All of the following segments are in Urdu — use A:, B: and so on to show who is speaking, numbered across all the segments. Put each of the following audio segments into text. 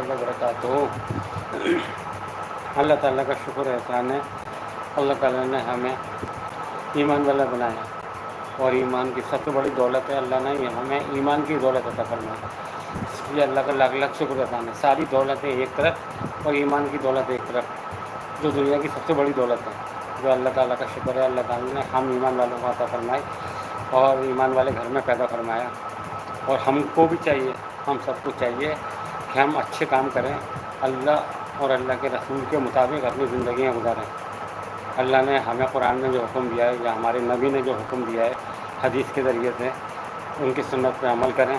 A: وبرکاتہ۔ اللہ تعالیٰ کا شکر احسان ہے، اللہ تعالیٰ نے ہمیں ایمان والا بنایا، اور ایمان کی سب سے بڑی دولت ہے اللہ نے ہمیں ایمان کی دولت عطا فرمائی۔ اس لیے اللہ کا لاکھ لاکھ شکر احسان ہے۔ ساری دولتیں ایک طرف اور ایمان کی دولت ایک طرف، جو دنیا کی سب سے بڑی دولت ہے، جو اللہ تعالیٰ کا شکر ہے اللہ تعالیٰ نے ہم ایمان والوں کو عطا فرمائی اور ایمان والے گھر میں پیدا فرمایا۔ اور ہم کو بھی چاہیے، ہم سب کو چاہیے کہ ہم اچھے کام کریں، اللہ اور اللہ کے رسول کے مطابق اپنی زندگیاں گزاریں۔ اللہ نے ہمیں قرآن میں جو حکم دیا ہے یا ہمارے نبی نے جو حکم دیا ہے حدیث کے ذریعے سے، ان کی سنت پہ عمل کریں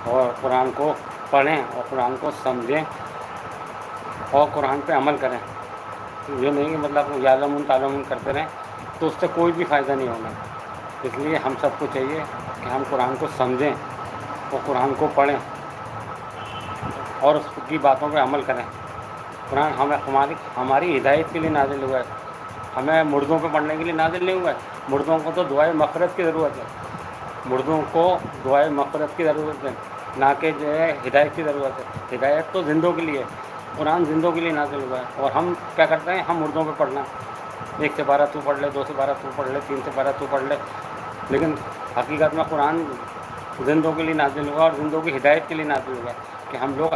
A: اور قرآن کو پڑھیں اور قرآن کو سمجھیں اور قرآن پہ عمل کریں۔ یہ نہیں کہ مطلب یعلمون تعلمون کرتے رہیں تو اس سے کوئی بھی فائدہ نہیں ہوگا۔ اس لیے ہم سب کو چاہیے کہ ہم قرآن کو سمجھیں اور قرآن کو پڑھیں اور اس کی باتوں پہ عمل کریں۔ قرآن ہماری ہدایت کے لیے نازل ہوا ہے، ہمیں مردوں پہ پڑھنے کے لیے نازل نہیں ہوا ہے۔ مردوں کو تو دعائے مغفرت کی ضرورت ہے، مردوں کو دعائے مغفرت کی ضرورت ہے، نہ کہ جو ہے ہدایت کی ضرورت ہے۔ ہدایت تو زندوں کے لیے، قرآن زندوں کے لیے نازل ہوا ہے۔ اور ہم کیا کرتے ہیں، ہم مردوں پہ پڑھنا، 1 سے 12 تو پڑھ لے، 2 سے 12 تو پڑھ لے، 3 سے 12 تو پڑھ لے، لیکن حقیقت میں قرآن زندوں کے لیے نازل ہوا اور زندوں کی ہدایت کے لیے نازل ہوا کہ ہم لوگ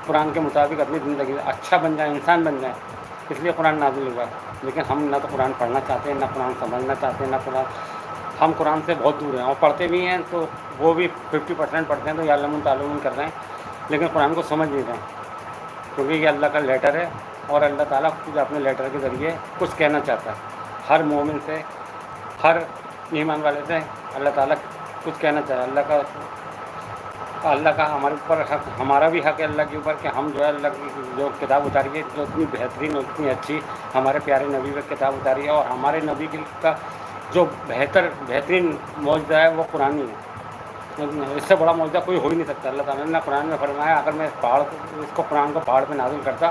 A: قرآن کے مطابق اپنی زندگی اچھا بن جائیں، انسان بن جائیں۔ اس لیے قرآن نازل ہوا ہے، لیکن ہم نہ تو قرآن پڑھنا چاہتے ہیں، نہ قرآن سمجھنا چاہتے ہیں، نہ قرآن، ہم قرآن سے بہت دور ہیں اور پڑھتے بھی ہیں تو وہ بھی 50% پڑھتے ہیں تو یعلمون تعلمون کر رہے ہیں، لیکن قرآن کو سمجھ نہیں رہے ہیں، کیونکہ یہ اللہ کا لیٹر ہے اور اللہ تعالیٰ خود اپنے لیٹر کے ذریعے کچھ کہنا چاہتا ہے۔ ہر مومن سے، ہر ایمان والے سے اللہ تعالیٰ کچھ کہنا چاہتا ہے۔ اللہ کا ہمارے اوپر حق، ہمارا بھی حق ہے اللہ کے اوپر کہ ہم جو ہے اللہ کی جو کتاب اتاری ہے، جو اتنی بہترین اور اتنی اچھی ہمارے پیارے نبی پہ کتاب اتاری ہے، اور ہمارے نبی کا جو بہترین معجزہ ہے وہ قرآن ہی ہے۔ اس سے بڑا معجزہ کوئی ہو ہی نہیں سکتا۔ اللہ تعالیٰ نے قرآن میں فرمایا اگر میں اس قرآن کو پہاڑ پہ نازل کرتا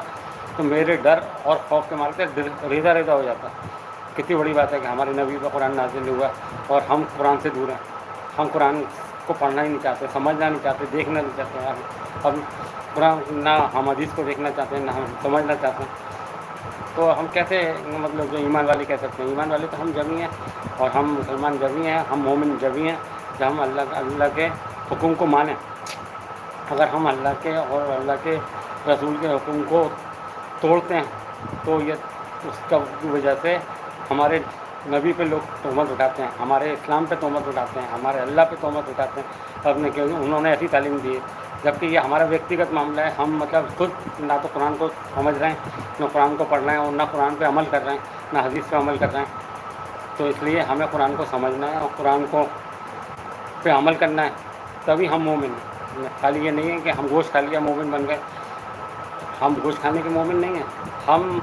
A: تو میرے ڈر اور خوف کے مارے ریزہ ریزہ ہو جاتا۔ کتنی بڑی بات ہے کہ ہمارے نبی پہ قرآن نازل ہوا اور ہم قرآن سے دور ہیں، ہم قرآن کو پڑھنا ہی نہیں چاہتے، سمجھنا نہیں چاہتے، دیکھنا نہیں چاہتے۔ اب قرآن نہ ہم حدیث کو دیکھنا چاہتے ہیں، نہ ہم سمجھنا چاہتے ہیں، تو ہم کیسے مطلب جو ایمان والے کہہ سکتے ہیں؟ ایمان والے تو ہم جبھی ہیں، اور ہم مسلمان جبھی ہیں، ہم مومن جبھی ہیں جب ہم اللہ کے حکم کو مانیں۔ اگر ہم اللہ کے اور اللہ کے رسول کے حکم کو توڑتے ہیں تو یہ اس کا وجہ سے ہمارے نبی پہ لوگ تہمت اٹھاتے ہیں، ہمارے اسلام پہ تہمت اٹھاتے ہیں، ہمارے اللہ پہ تہمت اٹھاتے ہیں اپنے کہ انہوں نے ایسی تعلیم دی ہے، جبکہ یہ ہمارا ویکتیگت معاملہ ہے۔ ہم مطلب خود نہ تو قرآن کو سمجھ رہے ہیں، نہ قرآن کو پڑھ رہے ہیں، اور نہ قرآن پہ عمل کر رہے ہیں، نہ حدیث پہ عمل کر رہے ہیں۔ تو اس لیے ہمیں قرآن کو سمجھنا ہے اور قرآن کو پہ عمل کرنا ہے، تبھی ہم مومن ہیں۔ خالی یہ نہیں ہے کہ ہم گوشت کھا لیا مومن بن گئے، ہم گوشت کھانے کے مومن نہیں ہیں۔ ہم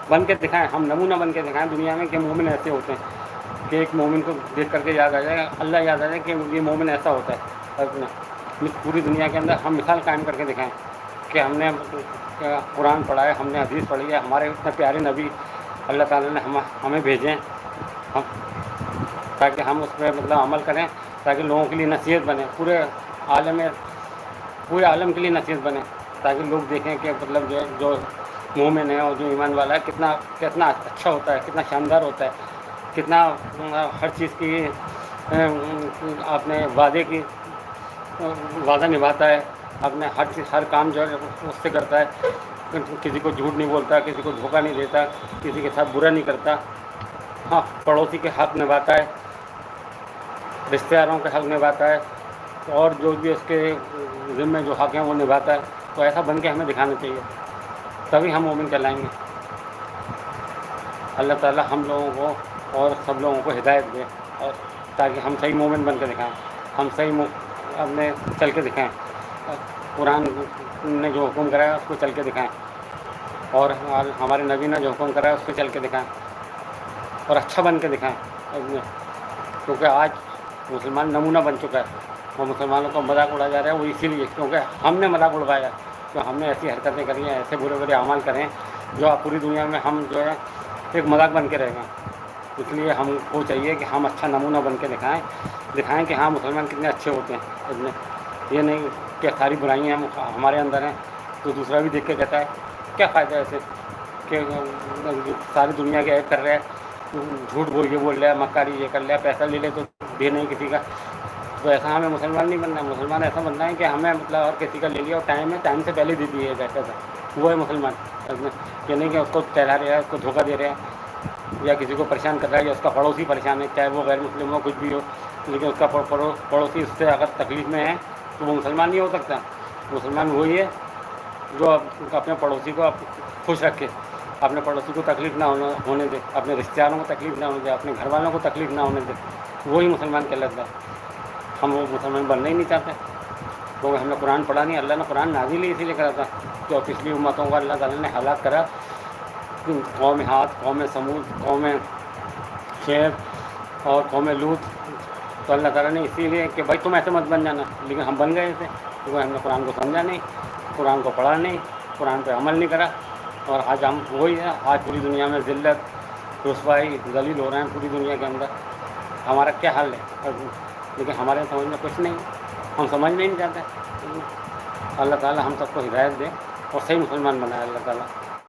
A: بن کے دکھائیں، ہم نمونہ بن کے دکھائیں دنیا میں کہ مومن ایسے ہوتے ہیں، کہ ایک مومن کو دیکھ کر کے یاد آ جائے، اللہ یاد آ جائے کہ یہ مومن ایسا ہوتا ہے۔ پوری دنیا کے اندر ہم مثال قائم کر کے دکھائیں کہ ہم نے قرآن پڑھا ہے، ہم نے حدیث پڑھی ہے، ہمارے اتنے پیارے نبی اللہ تعالیٰ نے ہمیں بھیجے ہیں، تاکہ ہم اس پہ مطلب عمل کریں، تاکہ لوگوں کے لیے نصیحت بنے، پورے عالم کے لیے نصیحت بنے، تاکہ لوگ دیکھیں کہ مطلب جو مومن ہے اور جو ایمان والا ہے کتنا اچھا ہوتا ہے، کتنا شاندار ہوتا ہے، کتنا ہر چیز کی اپنے وعدہ نبھاتا ہے، اپنے ہر کام جو ہے اس سے کرتا ہے، کسی کو جھوٹ نہیں بولتا، کسی کو دھوکہ نہیں دیتا، کسی کے ساتھ برا نہیں کرتا، ہاں پڑوسی کے حق نبھاتا ہے، رشتہ داروں کے حق نبھاتا ہے، اور جو بھی اس کے ذمے جو حق ہیں وہ نبھاتا ہے۔ تو ایسا بن کے ہمیں دکھانا چاہیے، تبھی ہم مومن کہلائیں گے۔ اللہ تعالیٰ ہم لوگوں کو اور سب لوگوں کو ہدایت دے، اور تاکہ ہم صحیح مومن بن کے دکھائیں، ہم صحیح اپنے چل کے دکھائیں، قرآن نے جو حکم کرایا اس کو چل کے دکھائیں، اور ہمارے نبی نے جو حکم کرایا اس کو چل کے دکھائیں، اور اچھا بن کے دکھائیں۔ کیونکہ آج مسلمان نمونہ بن چکا ہے، اور مسلمانوں کو مذاق اڑایا جا رہا ہے، وہ اسی لیے کیونکہ ہم نے مذاق اڑوایا، تو ہم نے ایسی حرکتیں کری ہیں، ایسے برے برے اعمال کریں جو آپ پوری دنیا میں ہم جو ہے ایک مذاق بن کے رہ گئے۔ اس لیے ہم کو چاہیے کہ ہم اچھا نمونہ بن کے دکھائیں کہ ہاں مسلمان کتنے اچھے ہوتے ہیں۔ یہ نہیں کہ ساری برائیاں ہمارے اندر ہیں، تو دوسرا بھی دیکھ کے کہتا ہے کیا فائدہ ہے ایسے کہ ساری دنیا کے ایپ کر رہے ہیں، جھوٹ یہ بول رہا ہے، مکاری یہ کر لیا، پیسہ لے لے تو دے نہیں کسی کا. تو ایسا ہمیں مسلمان نہیں بننا ہے. مسلمان ایسا بننا ہے کہ ہمیں مطلب اور کسی کا لے لیا اور ٹائم سے پہلے دے دیے جیسا تھا، وہ ہے مسلمان. یہ نہیں کہ اس کو ٹہلا رہا ہے، اس کو دھوکہ دے رہا ہے یا کسی کو پریشان کر رہا ہے یا اس کا پڑوسی پریشان ہے، چاہے وہ غیر مسلم ہو کچھ بھی ہو، لیکن اس کا پڑوسی اس سے اگر تکلیف میں ہے تو وہ مسلمان نہیں ہو سکتا. مسلمان وہی ہے جو اپنے پڑوسی کو خوش رکھے، اپنے پڑوسی کو تکلیف نہ ہونے دے، اپنے رشتہ داروں کو تکلیف نہ ہونے دے، اپنے گھر والوں کو تکلیف نہ ہونے دے. وہی مسلمان کہلاتا ہے. ہم وہ مسلمان بننا ہی نہیں چاہتے کیونکہ ہم نے قرآن پڑھا نہیں. اللہ نے قرآن نازل ہی اسی لیے کرا تھا کہ پچھلی امتوں کو اللہ تعالیٰ نے ہلاک کرا، قوم ہاد، قوم سمود، قوم شعیب اور قوم لوط. تو اللہ تعالیٰ نے اسی لیے کہ بھائی تم ایسے مت بن جانا، لیکن ہم بن گئے تھے کیونکہ ہم نے قرآن کو سمجھا نہیں، قرآن کو پڑھا نہیں، قرآن پہ عمل نہیں کرا. اور آج ہم وہی ہیں. آج پوری دنیا میں ذلت، رسوائی، ذلیل ہو رہے ہیں پوری دنیا کے اندر. ہمارا کیا حل ہے؟ لیکن ہمارے سمجھ میں کچھ نہیں، ہم سمجھ میں نہیں چاہتے. اللہ تعالیٰ ہم سب کو ہدایت دے اور صحیح مسلمان بنائے اللہ تعالیٰ.